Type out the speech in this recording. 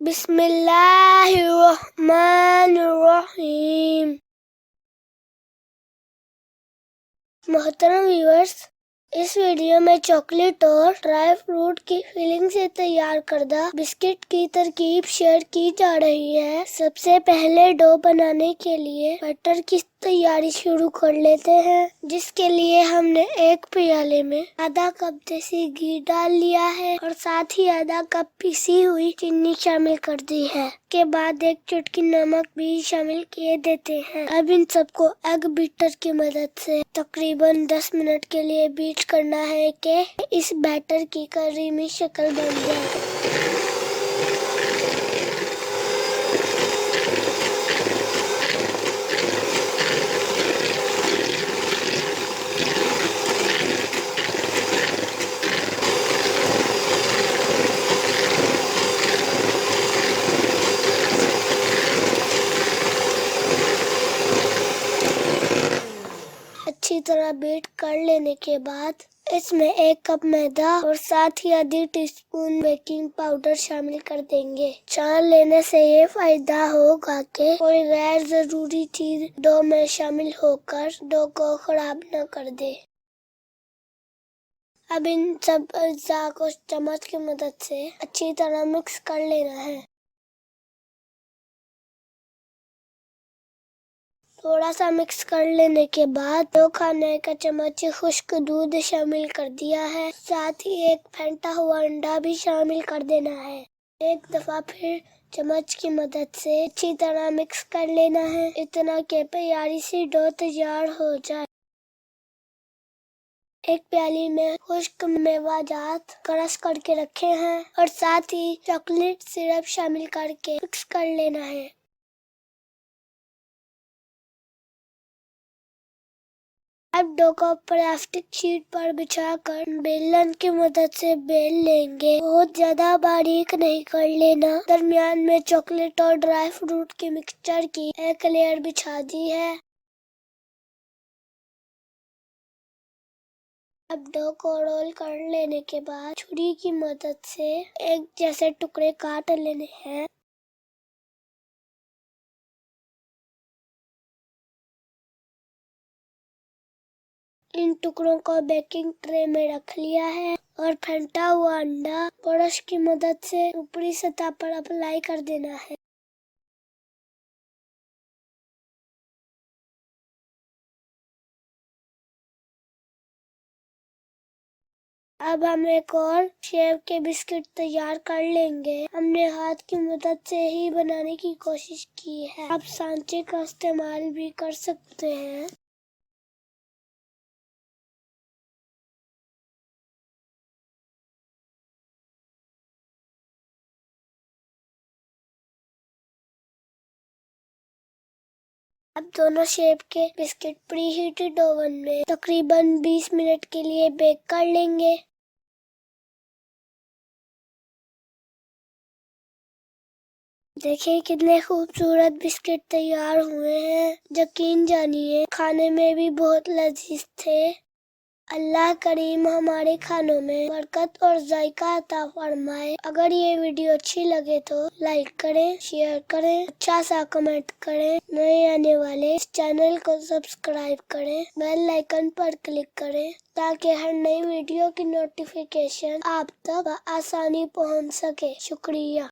बिस्मिल्लाहिर्रहमानिर्रहीम। मोहतरम व्यूअर्स, इस वीडियो में चॉकलेट और ड्राई फ्रूट की फिलिंग से तैयार करदा बिस्किट की तरकीब शेयर की जा रही है। सबसे पहले डो बनाने के लिए बैटर की तैयारी शुरू कर लेते हैं, जिसके लिए हमने एक प्याले में आधा कप देसी घी डाल लिया है और साथ ही आधा कप पिसी हुई चीनी शामिल कर दी है। के बाद एक चुटकी नमक भी शामिल किए देते हैं। अब इन सबको एग बीटर की मदद से तकरीबन 10 मिनट के लिए बीट करना है कि इस बैटर की क्रीमी शक्ल बन जाए। अच्छी तरह बीट कर लेने के बाद इसमें 1 कप मैदा और साथ ही आधी टीस्पून बेकिंग पाउडर शामिल कर देंगे। छान लेने से ये फायदा होगा कि कोई गैर जरूरी चीज डो में शामिल होकर डो को खराब न कर दे। अब इन सब अज्जा को चम्मच की मदद से अच्छी तरह मिक्स कर लेना है। थोड़ा सा मिक्स कर लेने के बाद 2 खाने का चम्मच खुश्क दूध शामिल कर दिया है। साथ ही एक फेंटा हुआ अंडा भी शामिल कर देना है। एक दफा फिर चम्मच की मदद से अच्छी तरह मिक्स कर लेना है, इतना कि प्यारी सी डो तैयार हो जाए। एक प्याली में खुश्क मेवाजात क्रश करके रखे हैं और साथ ही चॉकलेट सिरप शामिल करके मिक्स कर लेना है। अब डो को प्लास्टिक शीट पर बिछाकर बेलन की मदद से बेल लेंगे। बहुत ज्यादा बारीक नहीं कर लेना। दरमियान में चॉकलेट और ड्राई फ्रूट की मिक्सचर की एक लेयर बिछा दी है। अब डो को रोल कर लेने के बाद छुरी की मदद से एक जैसे टुकड़े काट लेने हैं। इन टुकड़ों को बेकिंग ट्रे में रख लिया है और फेंटा हुआ अंडा ब्रश की मदद से ऊपरी सतह पर अप्लाई कर देना है। अब हम एक और शेप के बिस्किट तैयार कर लेंगे। हमने हाथ की मदद से ही बनाने की कोशिश की है। आप सांचे का इस्तेमाल भी कर सकते हैं। अब दोनों शेप के बिस्किट प्री हीटेड ओवन में तकरीबन 20 मिनट के लिए बेक कर लेंगे। देखिए कितने खूबसूरत बिस्किट तैयार हुए हैं। यकीन जानिए खाने में भी बहुत लजीज थे। अल्लाह करीम हमारे खानों में बरकत और जायका अता फरमाए। अगर ये वीडियो अच्छी लगे तो लाइक करें, शेयर करें, अच्छा सा कमेंट करें। नए आने वाले इस चैनल को सब्सक्राइब करें, बेल आइकन पर क्लिक करें ताकि हर नई वीडियो की नोटिफिकेशन आप तक आसानी पहुंच सके। शुक्रिया।